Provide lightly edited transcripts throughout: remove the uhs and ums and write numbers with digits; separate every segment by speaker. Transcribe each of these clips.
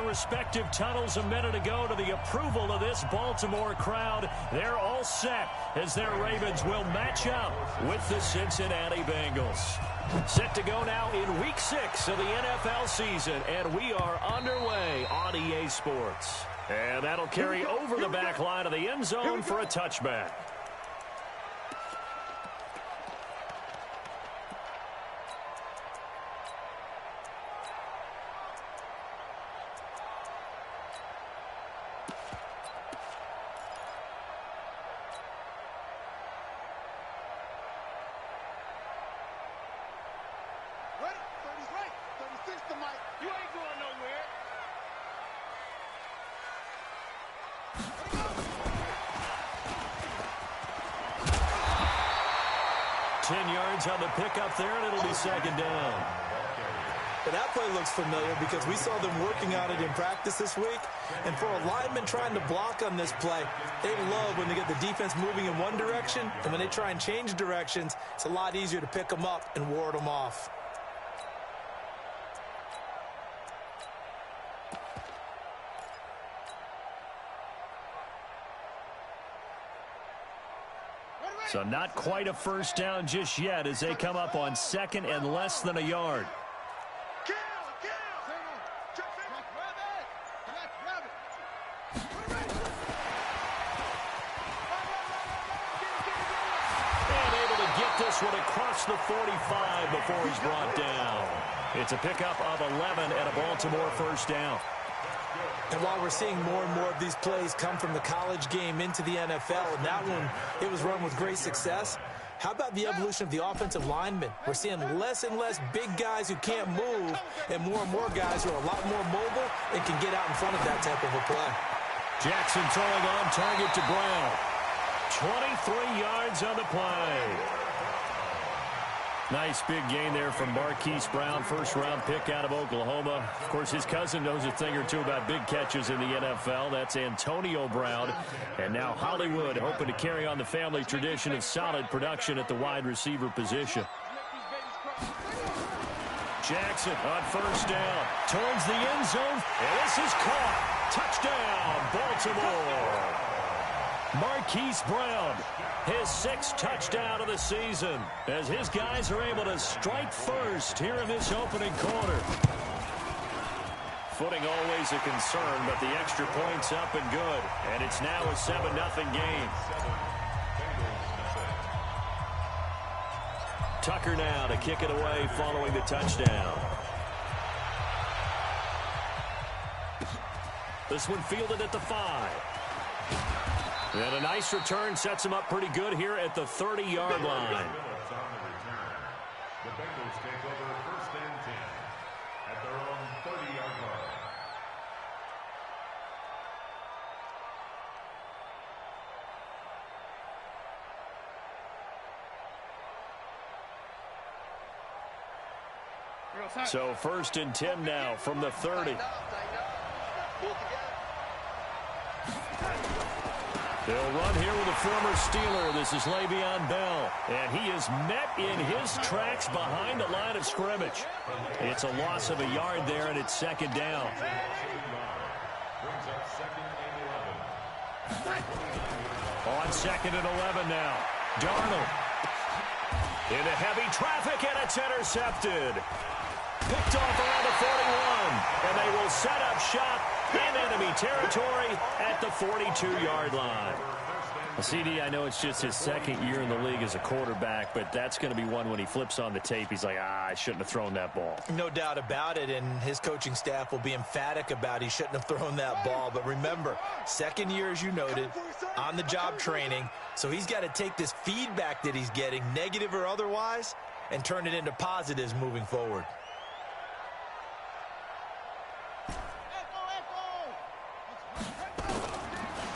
Speaker 1: respective tunnels a minute ago to the approval of this Baltimore crowd. They're all set as their Ravens will match up with the Cincinnati Bengals. Set to go now in Week 6 of the NFL season, and we are underway on EA Sports. And that'll carry over the back line of the end zone for a touchback. On the pickup there, and it'll be second down.
Speaker 2: But that play looks familiar because we saw them working on it in practice this week. And for a lineman trying to block on this play, they love when they get the defense moving in one direction. And when they try and change directions, it's a lot easier to pick them up and ward them off.
Speaker 1: So not quite a first down just yet as they come up on second and less than a yard. And able to get this one across the 45 before he's brought down. It's a pickup of 11 and a Baltimore first down.
Speaker 2: And while we're seeing more and more of these plays come from the college game into the NFL, and that one, it was run with great success, how about the evolution of the offensive linemen? We're seeing less and less big guys who can't move and more guys who are a lot more mobile and can get out in front of that type of a play.
Speaker 1: Jackson throwing on target to Brown. 23 yards on the play. Nice big gain there from Marquise Brown, first-round pick out of Oklahoma. Of course, his cousin knows a thing or two about big catches in the NFL. That's Antonio Brown. And now Hollywood hoping to carry on the family tradition of solid production at the wide receiver position. Jackson on first down. Towards the end zone. And this is caught. Touchdown, Baltimore. Marquise Brown, his 6th touchdown of the season, as his guys are able to strike first here in this opening quarter. Footing always a concern, but the extra point's up and good, and it's now a 7-0 game. Tucker now to kick it away following the touchdown. This one fielded at the 5. And a nice return sets him up pretty good here at the 30-yard line.
Speaker 3: The Bengals take over first and 10 at their own 30-yard line.
Speaker 1: So first and 10 now from the 30. They'll run here with a former Steeler. This is Le'Veon Bell. And he is met in his tracks behind the line of scrimmage. It's a loss of a yard there, and it's second down. On second and 11 now. Darnold. Into heavy traffic, and it's intercepted. Picked off around the 41. And they will set up shop in enemy territory at the 42-yard line. CD, I know it's just his second year in the league as a quarterback, but that's going to be one when he flips on the tape. He's like, I shouldn't have thrown that ball.
Speaker 2: No doubt about it, and his coaching staff will be emphatic about he shouldn't have thrown that ball. But remember, second year, as you noted, on-the-job training, so he's got to take this feedback that he's getting, negative or otherwise, and turn it into positives moving forward.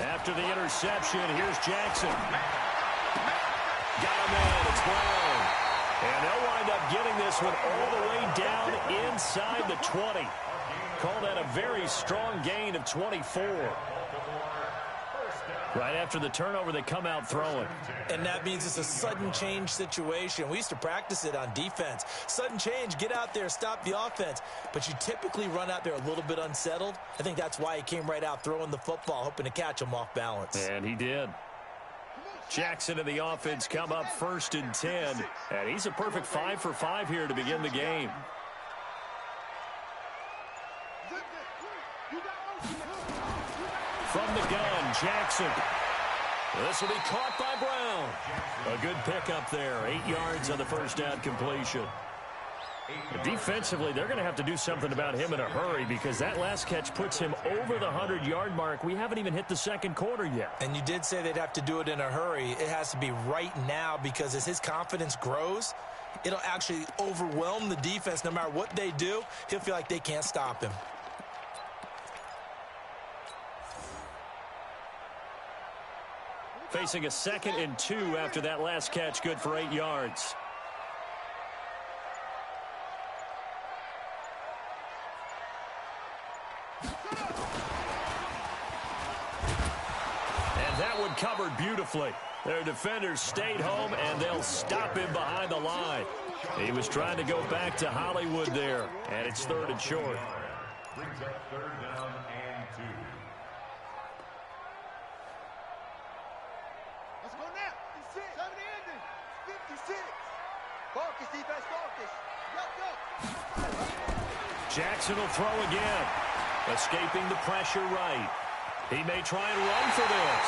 Speaker 1: After the interception, here's Jackson. Got him in. It's Brown. And they'll wind up getting this one all the way down inside the 20. Call that a very strong gain of 24. Right after the turnover, they come out throwing.
Speaker 2: And that means it's a sudden change situation. We used to practice it on defense. Sudden change, get out there, stop the offense. But you typically run out there a little bit unsettled. I think that's why he came right out throwing the football, hoping to catch him off balance.
Speaker 1: And he did. Jackson and the offense come up 1st and 10. And he's a perfect 5 for 5 here to begin the game. From the gun, Jackson. This will be caught by Brown. A good pickup there. 8 yards on the first down completion. Defensively, they're going to have to do something about him in a hurry because that last catch puts him over the 100-yard mark. We haven't even hit the second quarter yet.
Speaker 2: And you did say they'd have to do it in a hurry. It has to be right now because as his confidence grows, it'll actually overwhelm the defense. No matter what they do, he'll feel like they can't stop him.
Speaker 1: Facing a 2nd and 2 after that last catch, good for 8 yards. And that one covered beautifully. Their defenders stayed home, and they'll stop him behind the line. He was trying to go back to Hollywood there, and it's 3rd and short.
Speaker 3: Brings up 3rd down and 2.
Speaker 4: Let's go now. 56. 56. Focus, defense, focus. Go.
Speaker 1: Jackson will throw again. Escaping the pressure right. He may try and run for this.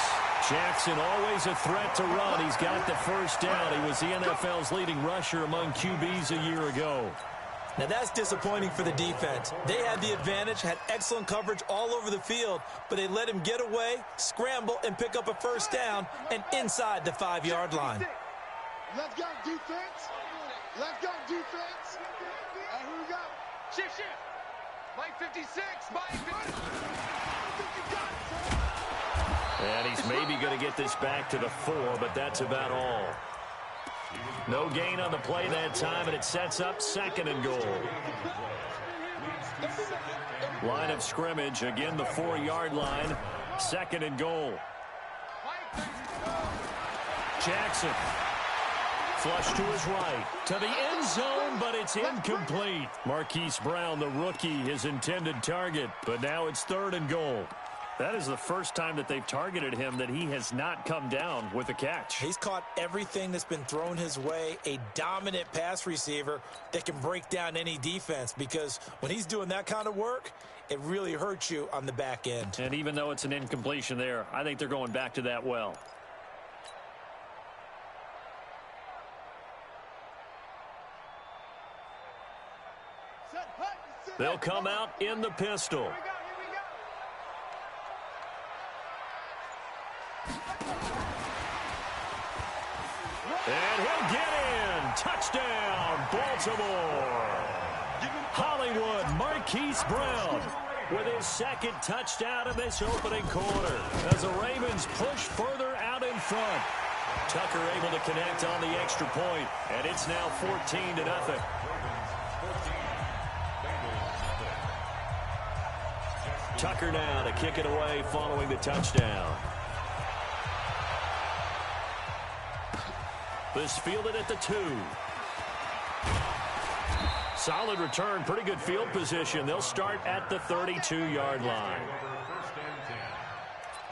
Speaker 1: Jackson always a threat to run. He's got the first down. He was the NFL's leading rusher among QBs a year ago.
Speaker 2: Now that's disappointing for the defense. They had the advantage, had excellent coverage all over the field, but they let him get away, scramble, and pick up a first down and inside the 5-yard line.
Speaker 4: Let's go, defense. Let's go, defense. And here we go. Shift. Mike 56. Mike 56.
Speaker 1: And he's maybe going to get this back to the 4, but that's about all. No gain on the play that time, and it sets up 2nd and goal. Line of scrimmage, again the 4-yard line, 2nd and goal. Jackson. Flush to his right, to the end zone, but it's incomplete. Marquise Brown, the rookie, his intended target, but now it's 3rd and goal. That is the first time that they've targeted him that he has not come down with a catch.
Speaker 2: He's caught everything that's been thrown his way, a dominant pass receiver that can break down any defense because when he's doing that kind of work, it really hurts you on the back end.
Speaker 1: And even though it's an incompletion there, I think they're going back to that well. They'll come out in the pistol. And he'll get in. Touchdown, Baltimore. Hollywood, Marquise Brown with his 2nd touchdown in this opening quarter as the Ravens push further out in front. Tucker able to connect on the extra point, and it's now 14-0. Tucker now to kick it away following the touchdown. This fielded at the 2. Solid return, pretty good field position. They'll start at the 32-yard line.
Speaker 3: First and 10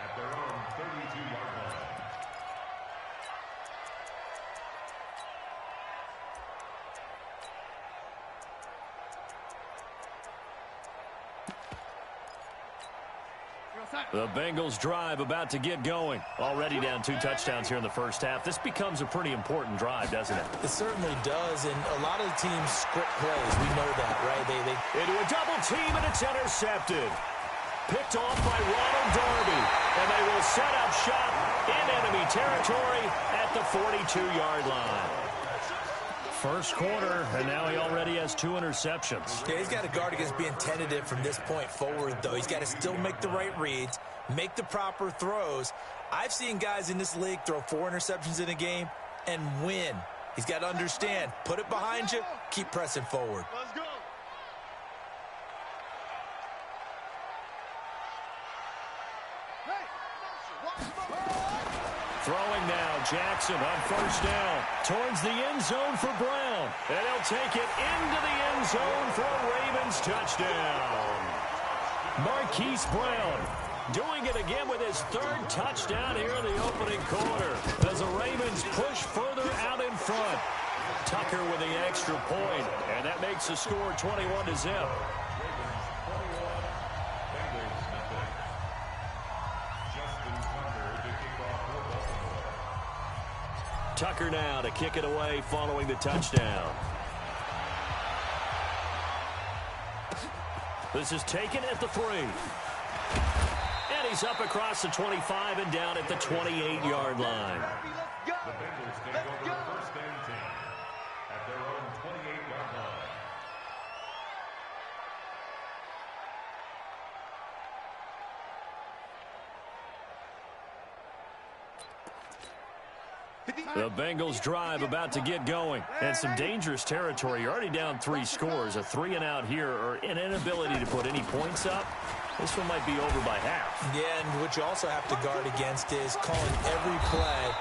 Speaker 3: at their own 32-yard line.
Speaker 1: The Bengals drive about to get going. Already down 2 touchdowns here in the first half. This becomes a pretty important drive, doesn't it?
Speaker 2: It certainly does, and a lot of the teams script plays. We know that, right? They
Speaker 1: Into a double team, and it's intercepted. Picked off by Ronald Darby, and they will set up shop in enemy territory at the 42-yard line. First quarter, and now he already has 2 interceptions.
Speaker 2: Yeah, he's got to guard against being tentative from this point forward, though. He's got to still make the right reads, make the proper throws. I've seen guys in this league throw 4 interceptions in a game and win. He's got to understand, put it behind you, keep pressing forward.
Speaker 4: Let's go. Hey, watch
Speaker 1: Throwing now, Jackson on first down. Towards the end zone for Brown. And he'll take it into the end zone for a Ravens touchdown. Marquise Brown doing it again with his third touchdown here in the opening quarter. As the Ravens push further out in front. Tucker with the extra point, and that makes the score 21-0. Tucker now to kick it away following the touchdown. This is taken at the 3. And he's up across the 25 and down at the 28-yard line.
Speaker 3: The Bengals take over first and 10 at their own 28-yard line.
Speaker 1: The Bengals drive about to get going. And some dangerous territory. You're already down 3 scores. A 3 and out here, or an inability to put any points up. This one might be over by half.
Speaker 2: Yeah, and what you also have to guard against is calling every play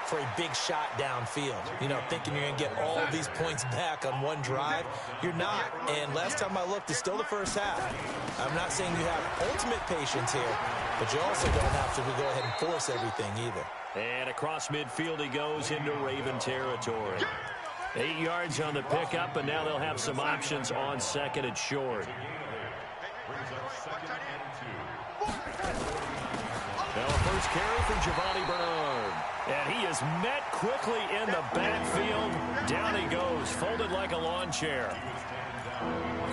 Speaker 2: for a big shot downfield. You know, thinking you're going to get all of these points back on one drive. You're not. And last time I looked, it's still the first half. I'm not saying you have ultimate patience here, but you also don't have to go ahead and force everything either.
Speaker 1: And across midfield he goes into Raven territory. 8 yards on the pickup, and now they'll have some options on second and short. Now a first carry from Giovanni Bernard. And he is met quickly in the backfield. Down he goes, folded like a lawn chair.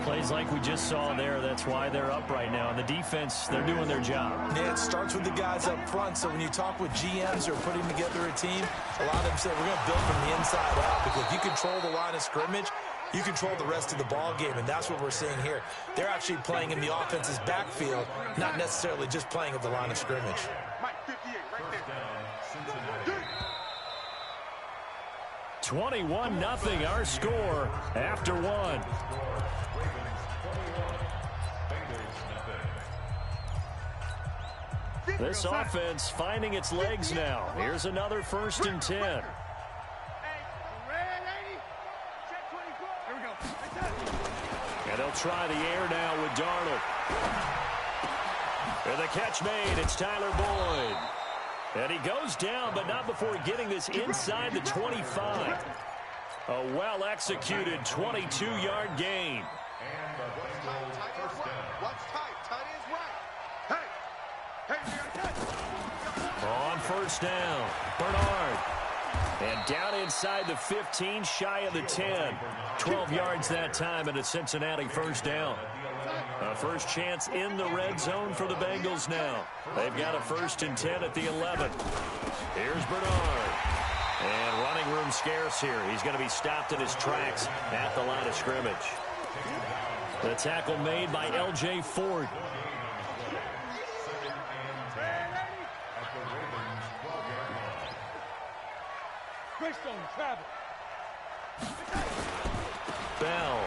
Speaker 1: Plays like we just saw there. That's why they're up right now. And the defense, they're doing their job.
Speaker 2: Yeah, it starts with the guys up front. So when you talk with GMs who are putting together a team, a lot of them say we're going to build from the inside out. Because if you control the line of scrimmage, you control the rest of the ball game. And that's what we're seeing here. They're actually playing in the offense's backfield, not necessarily just playing at the line of scrimmage.
Speaker 1: 21-0 our score after 1. This offense finding its legs now. Here's another 1st and 10. And they'll try the air now with Darnold. And the catch made. It's Tyler Boyd. And he goes down, but not before getting this inside the 25. A well-executed 22-yard gain. On first down, Bernard. And down inside the 15, shy of the 10. 12 yards that time, and a Cincinnati first down. A first chance in the red zone for the Bengals now. They've got a 1st and 10 at the 11. Here's Bernard. And running room scarce here. He's going to be stopped in his tracks at the line of scrimmage. The tackle made by L.J. Ford. Bell.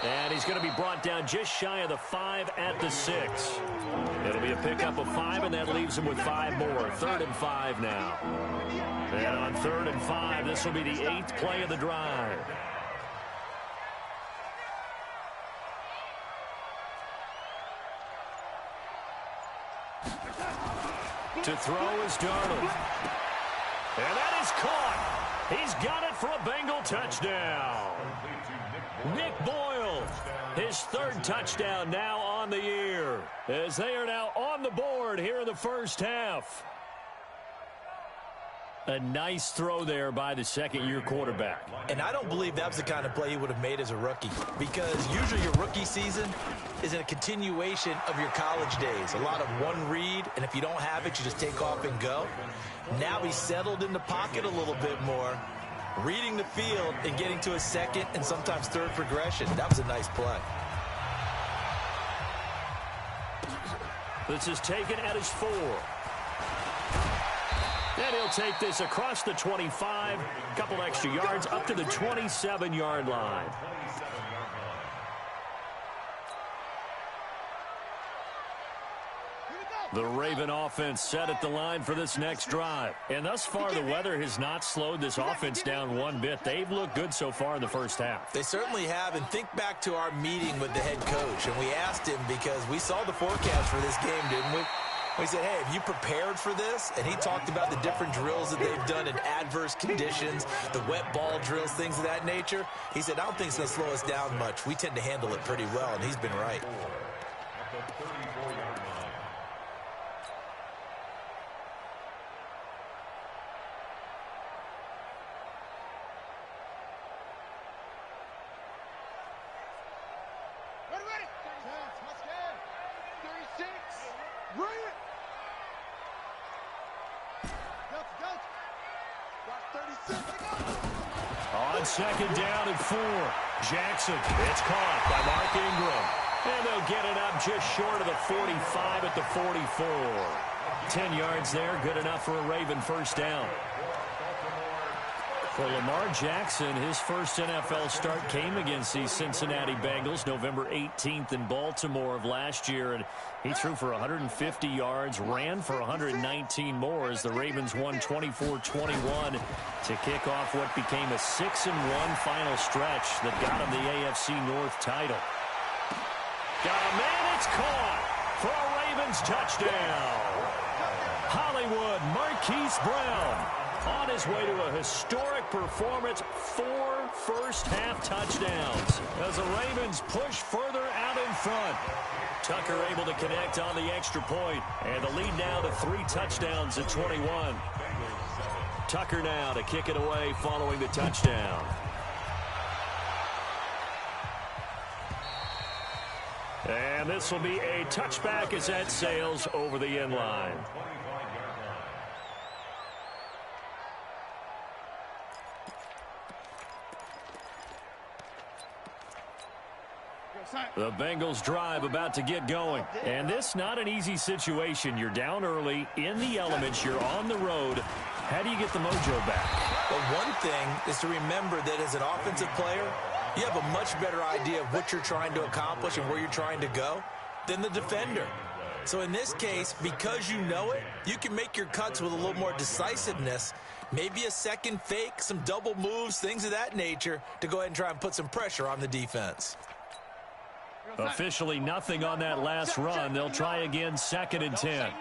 Speaker 1: And he's going to be brought down just shy of the 5 at the 6. It'll be a pickup of 5, and that leaves him with 5 more. 3rd and 5 now. And on 3rd and 5, this will be the 8th play of the drive. To throw is Darnold. And that is caught. He's got it for a Bengal touchdown. Nick Boyle, his 3rd touchdown now on the year, as they are now on the board here in the first half. A nice throw there by the second-year quarterback.
Speaker 2: And I don't believe that was the kind of play he would have made as a rookie, because usually your rookie season is a continuation of your college days. A lot of one read, and if you don't have it, you just take off and go. Now he's settled in the pocket a little bit more, reading the field and getting to a 2nd and sometimes 3rd progression. That was a nice play.
Speaker 1: This is taken at his 4. And he'll take this across the 25, a couple extra yards up to the 27-yard line. The Raven offense set at the line for this next drive. And thus far, the weather has not slowed this offense down one bit. They've looked good so far in the first half.
Speaker 2: They certainly have. And think back to our meeting with the head coach. And we asked him because we saw the forecast for this game, didn't we? We said, hey, have you prepared for this? And he talked about the different drills that they've done in adverse conditions, the wet ball drills, things of that nature. He said, I don't think it's going to slow us down much. We tend to handle it pretty well, and he's been right.
Speaker 3: At the 34-yard line.
Speaker 4: Ready. 36. Bring it. Got 36.
Speaker 1: On second down and 4. Jackson, it's caught by Mark Ingram. And they'll get it up just short of the 45 at the 44. 10 yards there, good enough for a Raven first down. For Lamar Jackson, his first NFL start came against the Cincinnati Bengals November 18th in Baltimore of last year. And he threw for 150 yards, ran for 119 more as the Ravens won 24-21 to kick off what became a 6-1 final stretch that got him the AFC North title. Got a man, it's caught for a Ravens touchdown. Hollywood Marquise Brown on his way to a historic performance, 4 first-half touchdowns as the Ravens push further out in front. Tucker able to connect on the extra point, and the lead now to 3 touchdowns at 21. Tucker now to kick it away following the touchdown. And this will be a touchback as that sails over the end line. The Bengals drive about to get going. And this not an easy situation. You're down early, in the elements, you're on the road. How do you get the mojo back?
Speaker 2: Well, one thing is to remember that as an offensive player, you have a much better idea of what you're trying to accomplish and where you're trying to go than the defender. So in this case, because you know it, you can make your cuts with a little more decisiveness, maybe a second fake, some double moves, things of that nature, to go ahead and try and put some pressure on the defense.
Speaker 1: Officially nothing on that last run. They'll try again, 2nd and 10.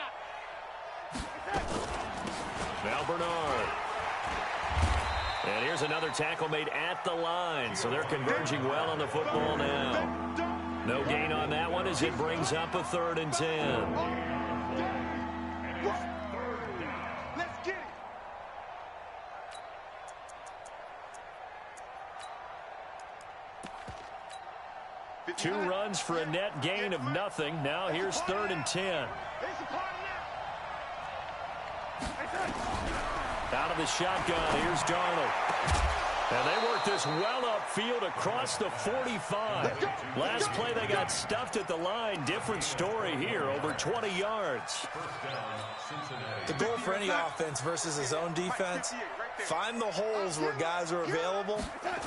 Speaker 1: Now Bernard. And here's another tackle made at the line. So they're converging well on the football now. No gain on that one as it brings up a 3rd and 10.
Speaker 4: Let's get it.
Speaker 1: 2 runs for a net gain of nothing. Now here's 3rd and 10. Out of the shotgun, here's Darnold. And they work this well upfield across the 45. Last play they got stuffed at the line. Different story here, over 20 yards.
Speaker 2: The goal for any offense versus his own defense, find the holes where guys are available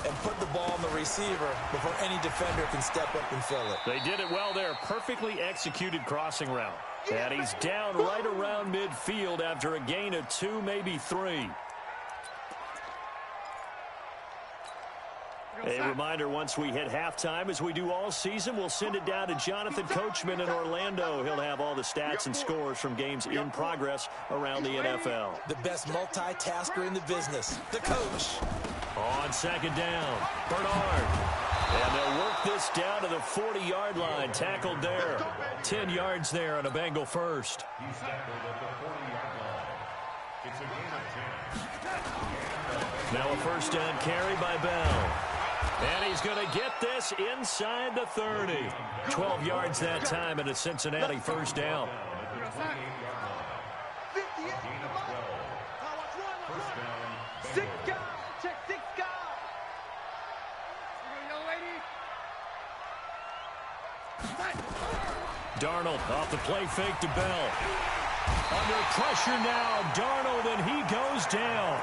Speaker 2: and put the ball on the receiver before any defender can step up and fill it.
Speaker 1: They did it well there. Perfectly executed crossing route. And he's down right around midfield after a gain of 2, maybe 3. A reminder, once we hit halftime, as we do all season, we'll send it down to Jonathan Coachman in Orlando. He'll have all the stats and scores from games in progress around the NFL.
Speaker 2: The best multitasker in the business, the coach.
Speaker 1: On 2nd down, Bernard. And they'll work this down to the 40-yard line. Tackled there. 10 yards there on a Bengal first.
Speaker 3: He's tackled at the 40-yard line. It's a gain of 10.
Speaker 1: Now a first down carry by Bell. And he's going to get this inside the 30. 12 yards that time and a Cincinnati first down. Darnold off the play fake to Bell. Under pressure now, Darnold, and he goes down.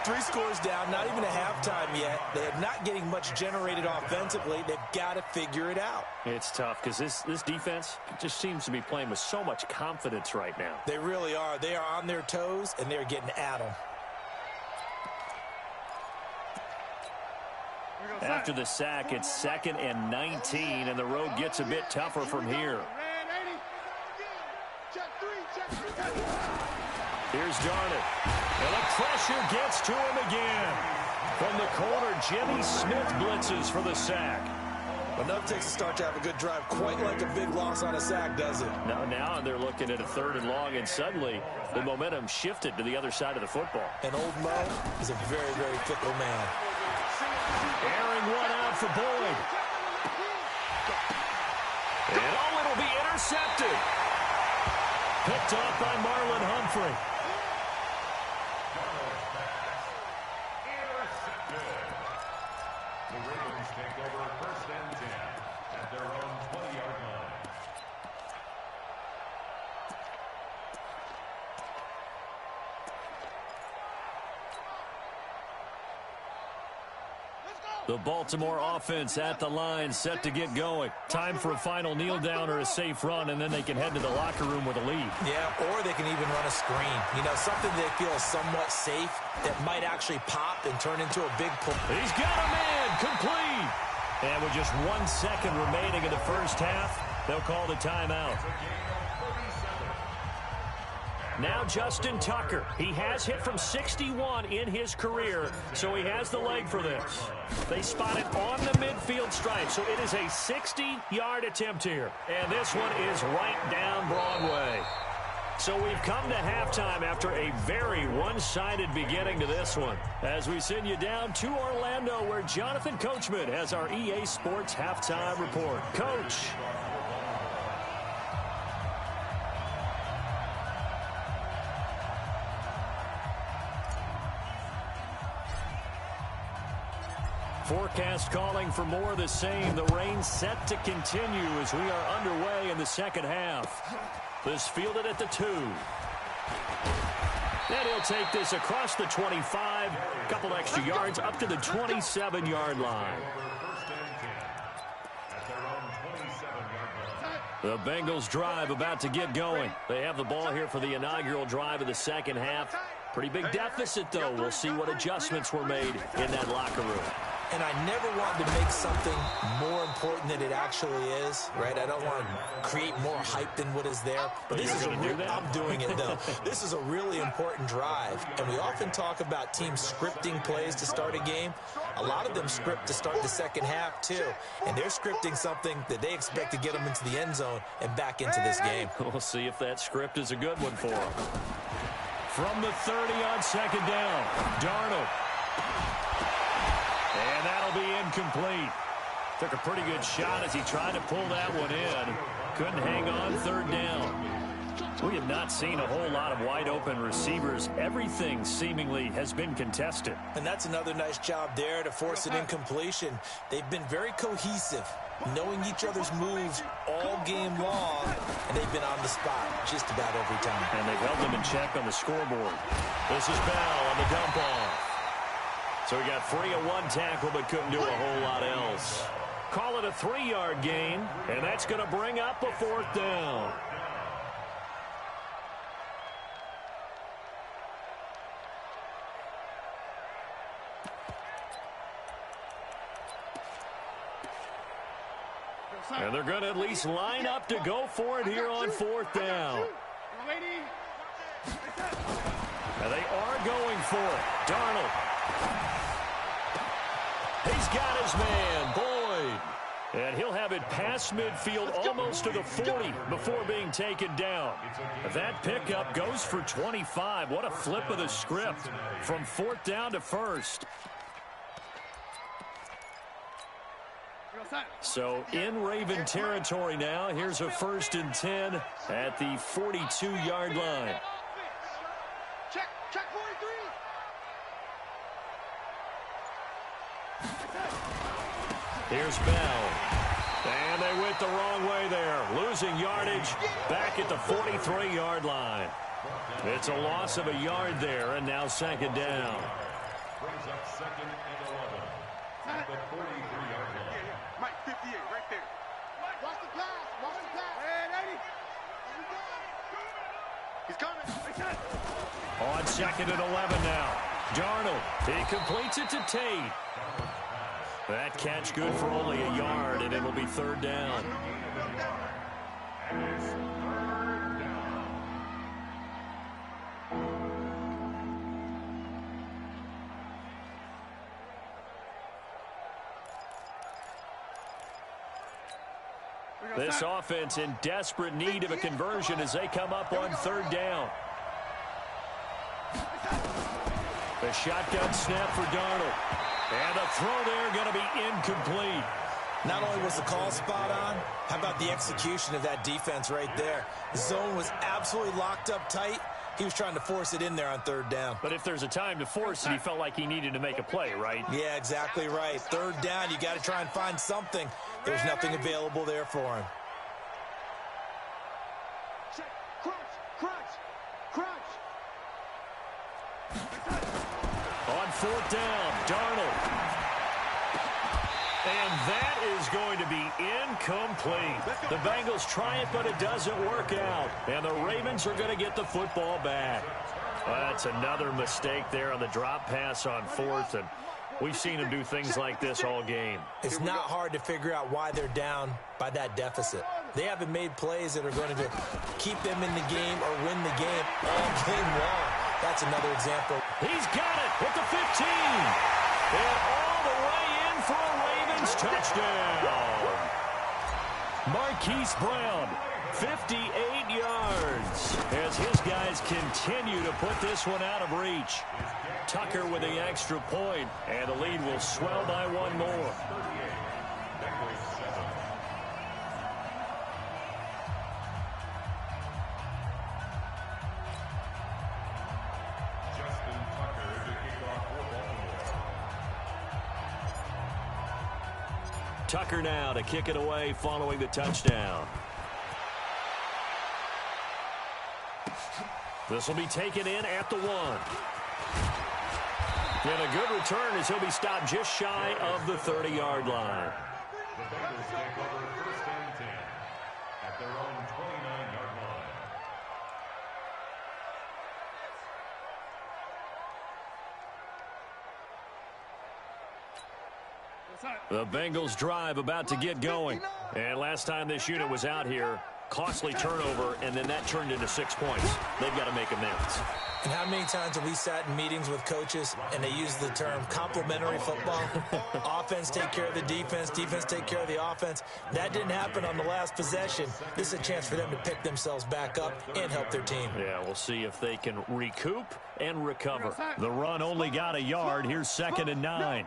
Speaker 2: 3 scores down, not even a halftime yet. They're not getting much generated offensively. They've got to figure it out.
Speaker 1: It's tough because this defense just seems to be playing with so much confidence right now.
Speaker 2: They really are. They are on their toes, and they're getting at them.
Speaker 1: After the sack, it's 2nd and 19, and the road gets a bit tougher from here. Here's Darnold. And the pressure gets to him again. From the corner, Jimmy Smith blitzes for the sack.
Speaker 2: Enough takes to start to have a good drive. Quite like a big loss on a sack, does it?
Speaker 1: Now they're looking at a 3rd and long, and suddenly the momentum shifted to the other side of the football.
Speaker 2: And old Mo is a very, very fickle man.
Speaker 1: Airing one out for Boyd. And it'll be intercepted. Picked off by Marlon Humphrey.
Speaker 3: The Ravens take over 1st and 10 at their own 20-yard line.
Speaker 1: The Baltimore offense at the line, set to get going. Time for a final kneel down or a safe run, and then they can head to the locker room with a lead.
Speaker 2: Yeah, or they can even run a screen. You know, something they feel is somewhat safe that might actually pop and turn into a big play.
Speaker 1: He's got a man, complete. And with just 1 second remaining in the first half, they'll call the timeout. Now Justin Tucker. He has hit from 61 in his career, so he has the leg for this. They spot it on the midfield stripe, so it is a 60-yard attempt here. And this one is right down Broadway. So we've come to halftime after a very one-sided beginning to this one. As we send you down to Orlando, where Jonathan Coachman has our EA Sports Halftime Report. Coach. Forecast calling for more of the same. The rain set to continue as we are underway in the second half. This fielded at the 2. And he'll take this across the 25. A couple extra yards up to the 27-yard line. The Bengals drive about to get going. They have the ball here for the inaugural drive of the second half. Pretty big deficit, though. We'll see what adjustments were made in that locker room.
Speaker 2: And I never want to make something more important than it actually is, right? I don't want to create more hype than what is there. But this is I'm doing it, though. This is a really important drive. And we often talk about teams scripting plays to start a game. A lot of them script to start the second half, too. And they're scripting something that they expect to get them into the end zone and back into this game.
Speaker 1: We'll see if that script is a good one for them. From the 30 on second down, Darnold. And that'll be incomplete. Took a pretty good shot as he tried to pull that one in. Couldn't hang on, third down. We have not seen a whole lot of wide-open receivers. Everything seemingly has been contested.
Speaker 2: And that's another nice job there to force an incompletion. They've been very cohesive, knowing each other's moves all game long, and they've been on the spot just about every time.
Speaker 1: And they've held them in check on the scoreboard. This is Bell on the dump-off. So he got free of one tackle, but couldn't do a whole lot else. Call it a 3-yard gain, and that's going to bring up a 4th down. And they're going to at least line up to go for it here on 4th down. And they are going for it. Darnold. He's got his man, Boyd. And he'll have it past midfield almost to the 40 before being taken down. That pickup goes for 25. What a flip of the script from 4th down to 1st. So in Raven territory now. Here's a 1st and 10 at the 42-yard line.
Speaker 4: Check 43.
Speaker 1: Here's Bell. And they went the wrong way there. Losing yardage back at the 43-yard line. It's a loss of a yard there, and now 2nd down.
Speaker 3: brings up 2nd and 11 at the 43-yard line.
Speaker 4: Mike, 58, right there. Watch the pass. Watch the pass. Hey, 80. He's coming.
Speaker 1: On 2nd and 11 now. Darnold, he completes it to Tate. That catch good for only a yard, and it'll be 3rd down.
Speaker 3: And it's 3rd down.
Speaker 1: This offense in desperate need of a conversion as they come up on 3rd down. The shotgun snap for Darnold. And the throw there going to be incomplete.
Speaker 2: Not only was the call spot on, how about the execution of that defense right there? The zone was absolutely locked up tight. He was trying to force it in there on 3rd down.
Speaker 1: But if there's a time to force it, he felt like he needed to make a play, right?
Speaker 2: Yeah, exactly right. 3rd down, you got to try and find something. There's nothing available there for him.
Speaker 4: Crunch.
Speaker 1: On 4th down, Darnold. And that is going to be incomplete. The Bengals try it, but it doesn't work out. And the Ravens are going to get the football back. That's another mistake there on the drop pass on 4th. And we've seen him do things like this all game.
Speaker 2: It's not hard to figure out why they're down by that deficit. They haven't made plays that are going to keep them in the game or win the game all game long. That's another example.
Speaker 1: He's got it at the 15. And all the way in for a Ravens touchdown. Marquise Brown, 58 yards, as his guys continue to put this one out of reach. Tucker with the extra point, and the lead will swell by one more.
Speaker 3: Justin Tucker to kick off for Baltimore.
Speaker 1: Tucker now to kick it away following the touchdown. This will be taken in at the 1. And a good return as he'll be stopped just shy of the 30-yard line.
Speaker 3: The Bengals take over 1st and 10 at their own 29-yard line.
Speaker 1: The Bengals drive about to get going. And last time this unit was out here, costly turnover, and then that turned into 6 points. They've got to make amends.
Speaker 2: And how many times have we sat in meetings with coaches and they use the term complementary football? Offense take care of the defense, defense take care of the offense. That didn't happen on the last possession. This is a chance for them to pick themselves back up and help their team.
Speaker 1: Yeah, we'll see if they can recoup and recover. The run only got a yard. Here's 2nd and 9.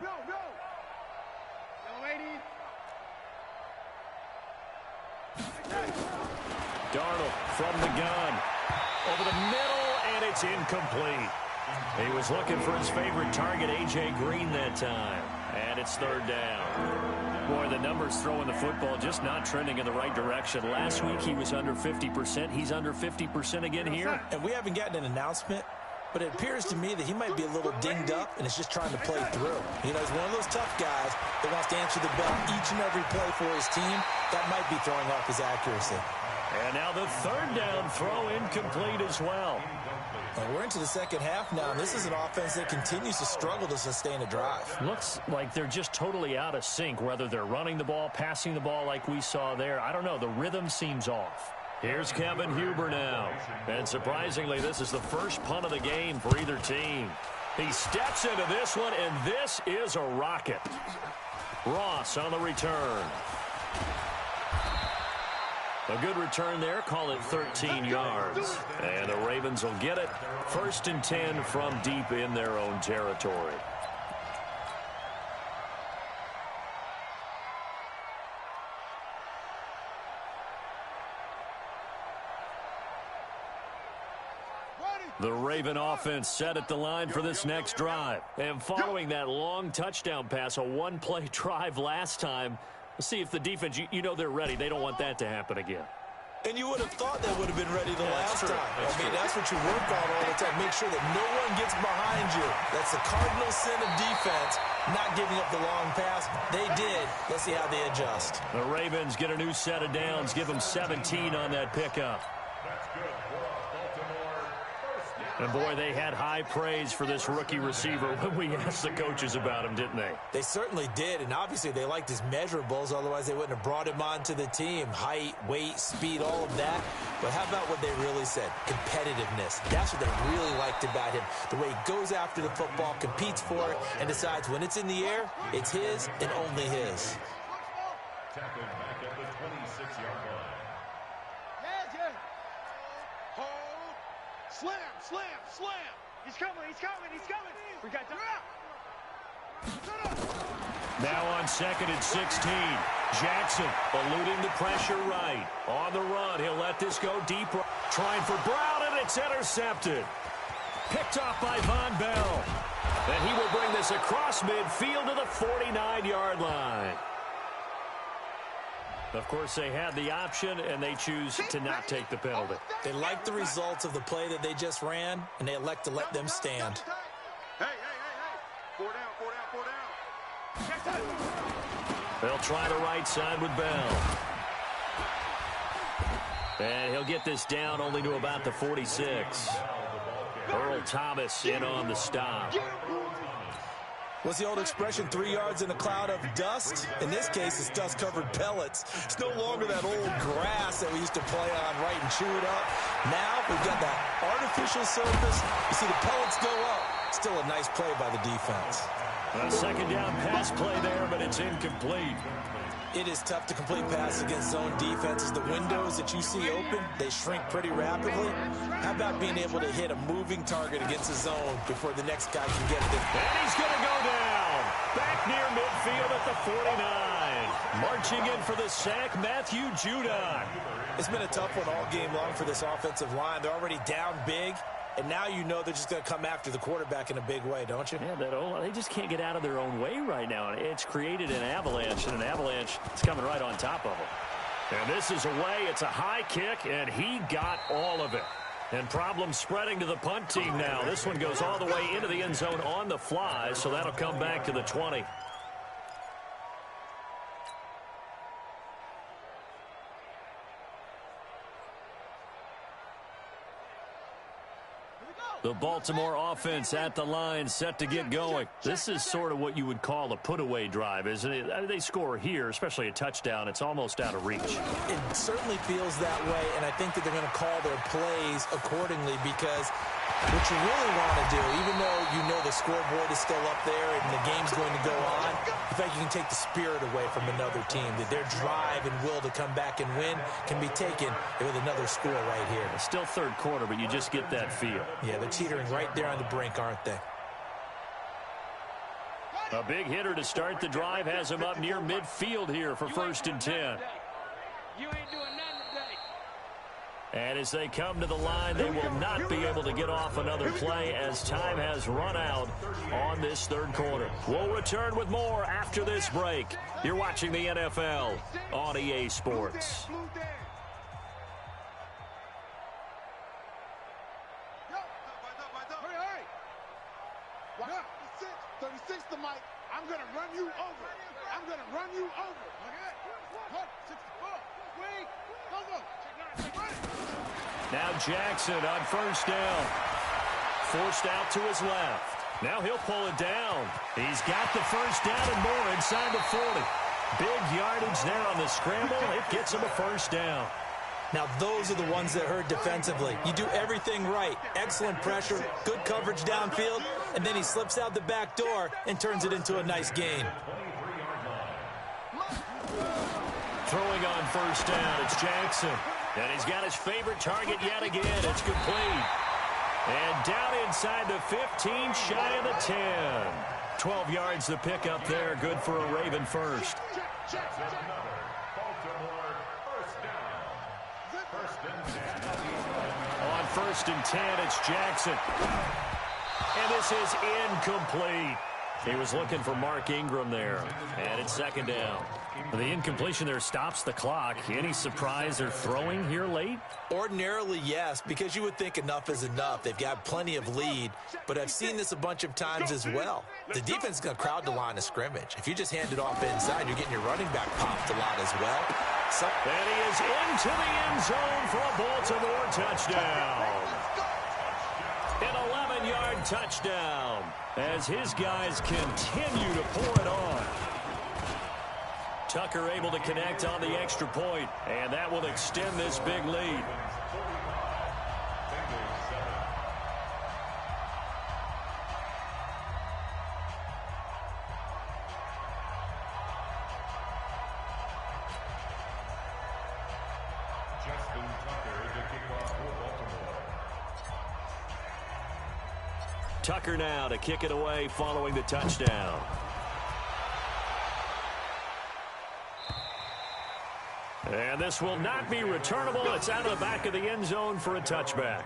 Speaker 1: Darnold from the gun. Over the middle, and it's incomplete. He was looking for his favorite target, A.J. Green, that time. And it's 3rd down. Boy, the numbers throwing the football just not trending in the right direction. Last week he was under 50%. He's under 50% again here.
Speaker 2: And we haven't gotten an announcement, but it appears to me that he might be a little dinged up and is just trying to play through. You know, he's one of those tough guys that wants to answer the bell each and every play for his team. That might be throwing off his accuracy.
Speaker 1: And now the 3rd down throw incomplete as well.
Speaker 2: We're into the 2nd half now, and this is an offense that continues to struggle to sustain a drive.
Speaker 1: Looks like they're just totally out of sync, whether they're running the ball, passing the ball like we saw there. I don't know. The rhythm seems off. Here's Kevin Huber now. And surprisingly, this is the first punt of the game for either team. He steps into this one, and this is a rocket. Ross on the return. A good return there, call it 13 yards. And the Ravens will get it. 1st and 10 from deep in their own territory. The Raven offense set at the line for this next drive. And following that long touchdown pass, a one-play drive last time, let's see if the defense, you know they're ready. They don't want that to happen again.
Speaker 2: And you would have thought that would have been ready the last time. That's what you work on all the time. Make sure that no one gets behind you. That's the cardinal sin of defense, not giving up the long pass. They did. Let's see how they adjust.
Speaker 1: The Ravens get a new set of downs. Give them 17 on that pickup.
Speaker 3: That's good for Baltimore. First down.
Speaker 1: And, boy, they had high praise for this rookie receiver when we asked the coaches about him, didn't they?
Speaker 2: They certainly did, and obviously they liked his measurables. Otherwise, they wouldn't have brought him onto the team. Height, weight, speed, all of that. But how about what they really said? Competitiveness. That's what they really liked about him. The way he goes after the football, competes for it, and decides when it's in the air, it's his and only his.
Speaker 3: Tackled back at the 26-yard line.
Speaker 4: Hold. Slam, slam, slam. He's coming, he's coming, he's coming. We got time.
Speaker 1: Now on 2nd and 16. Jackson eluding the pressure right. On the run, he'll let this go deep. Trying for Brown, and it's intercepted. Picked off by Von Bell. And he will bring this across midfield to the 49-yard line. Of course, they had the option, and they choose to not take the penalty.
Speaker 2: They like the results of the play that they just ran, and they elect to let them stand.
Speaker 4: Hey. 4 down, 4 down, 4 down.
Speaker 1: They'll try the right side with Bell. And he'll get this down only to about the 46. Earl Thomas in on the stop.
Speaker 2: What's the old expression, 3 yards in a cloud of dust? In this case, it's dust-covered pellets. It's no longer that old grass that we used to play on, right, and chew it up. Now we've got that artificial surface. You see the pellets go up. Still a nice play by the defense.
Speaker 1: A second down pass play there, but it's incomplete.
Speaker 2: It is tough to complete passes against zone defenses. The windows that you see open, they shrink pretty rapidly. How about being able to hit a moving target against a zone before the next guy can get it?
Speaker 1: And he's going to go down. Back near midfield at the 49. Marching in for the sack, Matthew Judon.
Speaker 2: It's been a tough one all game long for this offensive line. They're already down big. And now you know they're just going to come after the quarterback in a big way, don't you?
Speaker 1: Yeah, they just can't get out of their own way right now. It's created an avalanche, and an avalanche is coming right on top of them. And this is away. It's a high kick, and he got all of it. And problems spreading to the punt team now. This one goes all the way into the end zone on the fly, so that'll come back to the 20. The Baltimore offense at the line, set to get going. This is sort of what you would call a put-away drive, isn't it? They score here, especially a touchdown. It's almost out of reach.
Speaker 2: It certainly feels that way, and I think that they're going to call their plays accordingly because what you really want to do, even though you know the scoreboard is still up there and the game's going to go on, in fact, you can take the spirit away from another team, that their drive and will to come back and win can be taken with another score right here.
Speaker 1: It's still third quarter, but you just get that feel.
Speaker 2: Yeah, they're teetering right there on the brink, aren't they?
Speaker 1: A big hitter to start the drive has him up near midfield here for 1st and 10.
Speaker 4: You ain't doing nothing today.
Speaker 1: And as they come to the line, they will not be able to get off another play as time has run out on this third quarter. We'll return with more after this break. You're watching the NFL on EA Sports.
Speaker 4: Hurry. 36 to Mike. I'm going to run you over. What? 64. Wait. Go.
Speaker 1: Now Jackson on 1st down. Forced out to his left. Now he'll pull it down. He's got the 1st down and more inside the 40. Big yardage there on the scramble. It gets him a 1st down.
Speaker 2: Now, those are the ones that hurt defensively. You do everything right. Excellent pressure, good coverage downfield, and then he slips out the back door and turns it into a nice gain.
Speaker 1: Throwing on 1st down, it's Jackson. And he's got his favorite target yet again. It's complete. And down inside the 15, shy of the 10. 12 yards the pickup there. Good for a Raven first. On 1st and 10, it's Jackson. And this is incomplete. He was looking for Mark Ingram there, and it's second down. The incompletion there stops the clock. Any surprise they're throwing here late?
Speaker 2: Ordinarily, yes, because you would think enough is enough. They've got plenty of lead, but I've seen this a bunch of times as well. The defense is going to crowd the line of scrimmage. If you just hand it off inside, you're getting your running back popped a lot as well.
Speaker 1: And he is into the end zone for a Baltimore touchdown. An 11-yard touchdown as his guys continue to pour it on. Tucker able to connect on the extra point, and that will extend this big lead.
Speaker 3: Justin Tucker to kick off for Baltimore.
Speaker 1: Tucker now to kick it away following the touchdown. And this will not be returnable. It's out of the back of the end zone for a touchback.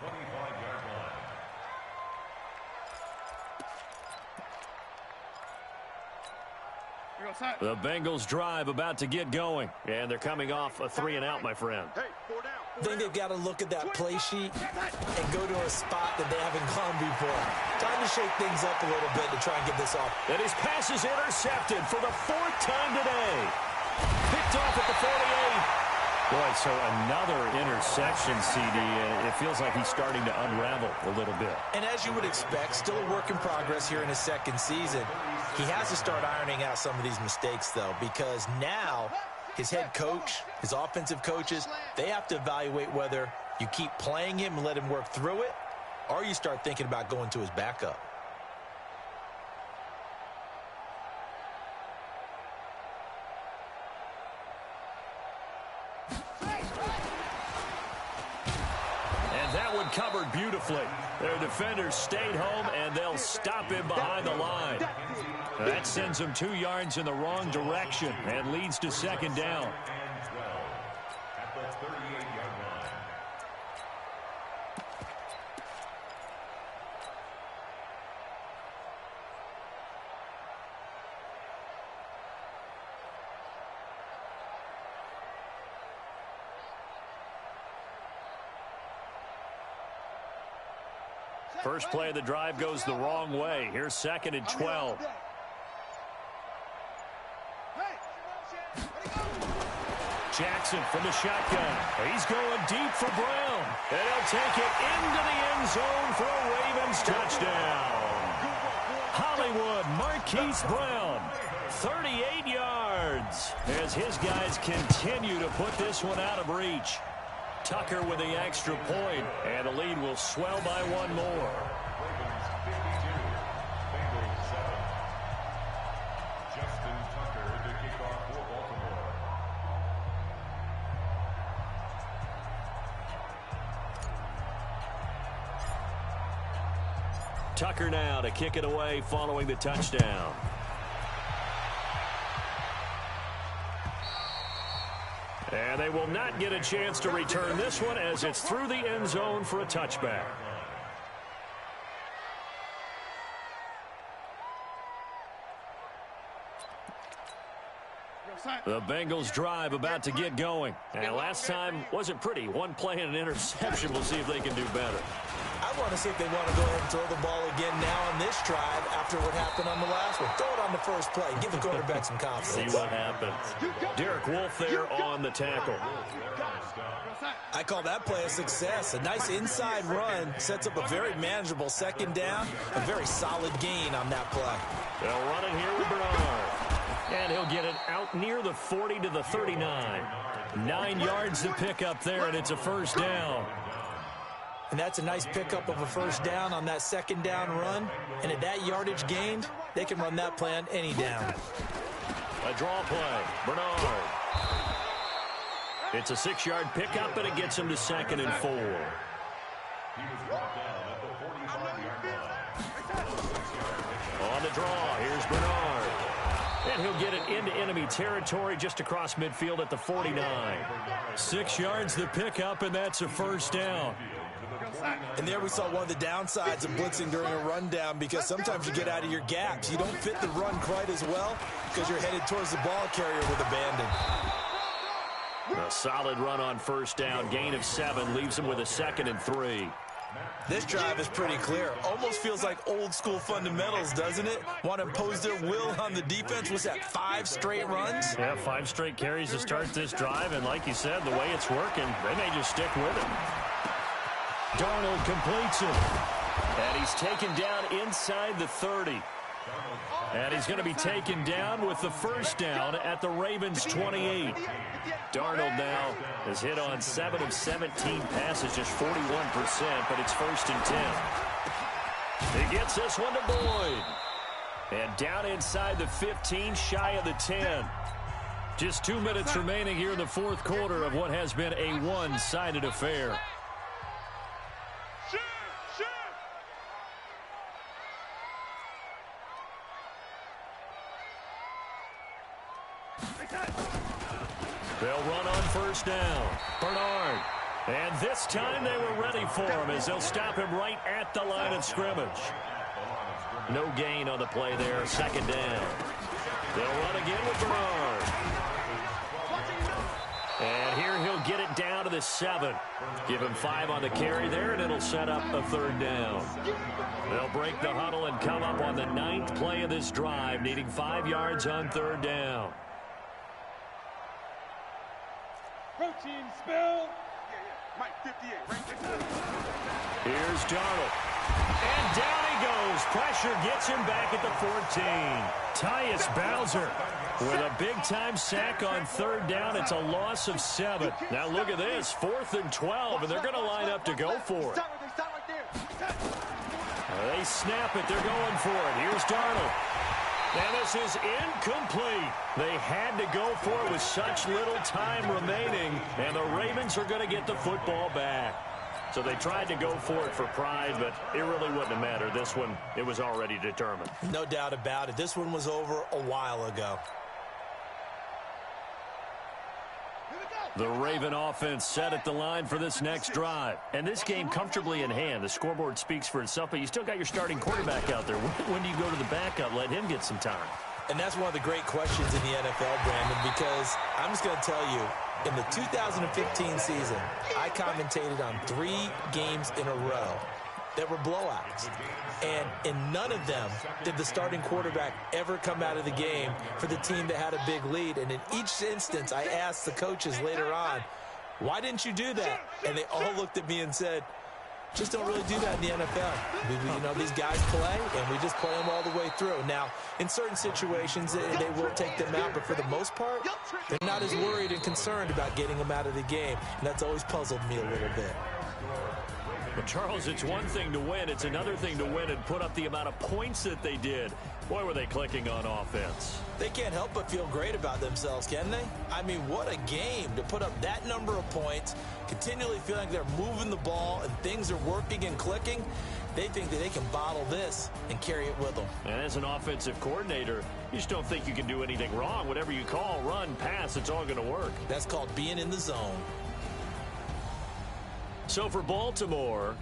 Speaker 1: The Bengals drive about to get going. And they're coming off a 3-and-out, my friend.
Speaker 2: I think they've got to look at that play sheet and go to a spot that they haven't gone before. Time to shake things up a little bit to try and get this off.
Speaker 1: And his pass is intercepted for the 4th time today. Picked off at the 48. Boy, so another interception, CD. It feels like he's starting to unravel a little bit.
Speaker 2: And as you would expect, still a work in progress here in his second season. He has to start ironing out some of these mistakes, though, because now his head coach, his offensive coaches, they have to evaluate whether you keep playing him and let him work through it, or you start thinking about going to his backup.
Speaker 1: Covered beautifully. Their defenders stayed home, and they'll stop him behind the line. That sends him 2 yards in the wrong direction and leads to second down.
Speaker 3: At the 38-yard line.
Speaker 1: First play of the drive goes the wrong way. Here's second and 12. Jackson from the shotgun. He's going deep for Brown. And he'll take it into the end zone for a Ravens touchdown. Hollywood Marquise Brown, 38 yards, as his guys continue to put this one out of reach. Tucker with the extra point, and the lead will swell by 1 more.
Speaker 3: Ravens 52, Bengals 7. Justin Tucker to kick off for Baltimore.
Speaker 1: Tucker now to kick it away following the touchdown. And they will not get a chance to return this one as it's through the end zone for a touchback. The Bengals drive about to get going. And last time wasn't pretty. 1 play and an interception. We'll see if they can do better.
Speaker 2: I want to see if they want to go ahead and throw the ball again now on this drive after what happened on the last one. Throw it on the first play. Give the quarterback some confidence.
Speaker 1: See what happens. Derek Wolfe there on the tackle.
Speaker 2: I call that play a success. A nice inside run sets up a very manageable second down. A very solid gain on that play.
Speaker 1: They'll run it here with Bernard. And he'll get it out near the 40 to the 39. 9 yards to pick up there, and it's a first down.
Speaker 2: And that's a nice pickup of a first down on that second down run. And at that yardage gained, they can run that play on any down.
Speaker 1: A draw play. Bernard. It's a 6-yard pickup, and it gets him to second and 4.
Speaker 3: He was brought down at the 45-yard line.
Speaker 1: On the draw, here's Bernard. And he'll get it into enemy territory just across midfield at the 49. 6 yards the pickup, and that's a first down.
Speaker 2: And there we saw one of the downsides of blitzing during a rundown, because sometimes you get out of your gaps. You don't fit the run quite as well because you're headed towards the ball carrier with abandon.
Speaker 1: A solid run on first down. Gain of 7 leaves him with a 2nd and 3.
Speaker 2: This drive is pretty clear. Almost feels like old school fundamentals, doesn't it? Want to impose their will on the defense. Was that 5 straight runs?
Speaker 1: Yeah, 5 straight carries to start this drive. And like you said, the way it's working, they may just stick with it. Darnold completes it. And he's taken down inside the 30. And he's going to be taken down with the first down at the Ravens' 28. Darnold now has hit on 7 of 17 passes, just 41%, but it's 1st and 10. He gets this one to Boyd. And down inside the 15, shy of the 10. Just 2 minutes remaining here in the 4th quarter of what has been a one-sided affair. They'll run on first down. Bernard. And this time they were ready for him as they'll stop him right at the line of scrimmage. No gain on the play there. 2nd down. They'll run again with Bernard. And here he'll get it down to the 7. Give him 5 on the carry there, and it'll set up a 3rd down. They'll break the huddle and come up on the 9th play of this drive, needing 5 yards on 3rd down.
Speaker 4: Protein spill. Mike 58, right there.
Speaker 1: Here's Darnold. And down he goes. Pressure gets him back at the 14. Tyus Bowser with a big-time sack on 3rd down. It's a loss of 7. Now look at this. 4th and 12, and they're going to line up to go for it. They snap it. They're going for it. Here's Darnold. And this is incomplete. They had to go for it with such little time remaining, and the Ravens are going to get the football back. So they tried to go for it for pride, but it really wouldn't have mattered. This one, it was already determined.
Speaker 2: No doubt about it. This one was over a while ago.
Speaker 1: The Raven offense set at the line for this next drive. And this game comfortably in hand. The scoreboard speaks for itself, but you still got your starting quarterback out there. When do you go to the backup? Let him get some time.
Speaker 2: And that's one of the great questions in the NFL, Brandon, because I'm just going to tell you, in the 2015 season, I commentated on 3 games in a row that were blowouts. And in none of them did the starting quarterback ever come out of the game for the team that had a big lead. And in each instance, I asked the coaches later on, why didn't you do that? And they all looked at me and said, just don't really do that in the NFL. You know, these guys play, and we just play them all the way through. Now, in certain situations, they will take them out, but for the most part, they're not as worried and concerned about getting them out of the game. And that's always puzzled me a little bit.
Speaker 1: But, Charles, it's one thing to win. It's another thing to win and put up the amount of points that they did. Boy, were they clicking on offense.
Speaker 2: They can't help but feel great about themselves, can they? I mean, what a game to put up that number of points, continually feeling like they're moving the ball and things are working and clicking. They think that they can bottle this and carry it with them.
Speaker 1: And as an offensive coordinator, you just don't think you can do anything wrong. Whatever you call, run, pass, it's all going to work.
Speaker 2: That's called being in the zone.
Speaker 1: So for Baltimore,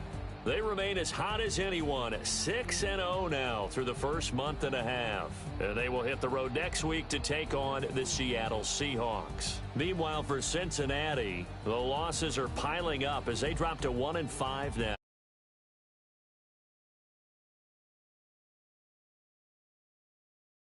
Speaker 1: they remain as hot as anyone, 6-0 now through the first month and a half. And they will hit the road next week to take on the Seattle Seahawks. Meanwhile, for Cincinnati, the losses are piling up as they drop to 1-5 now.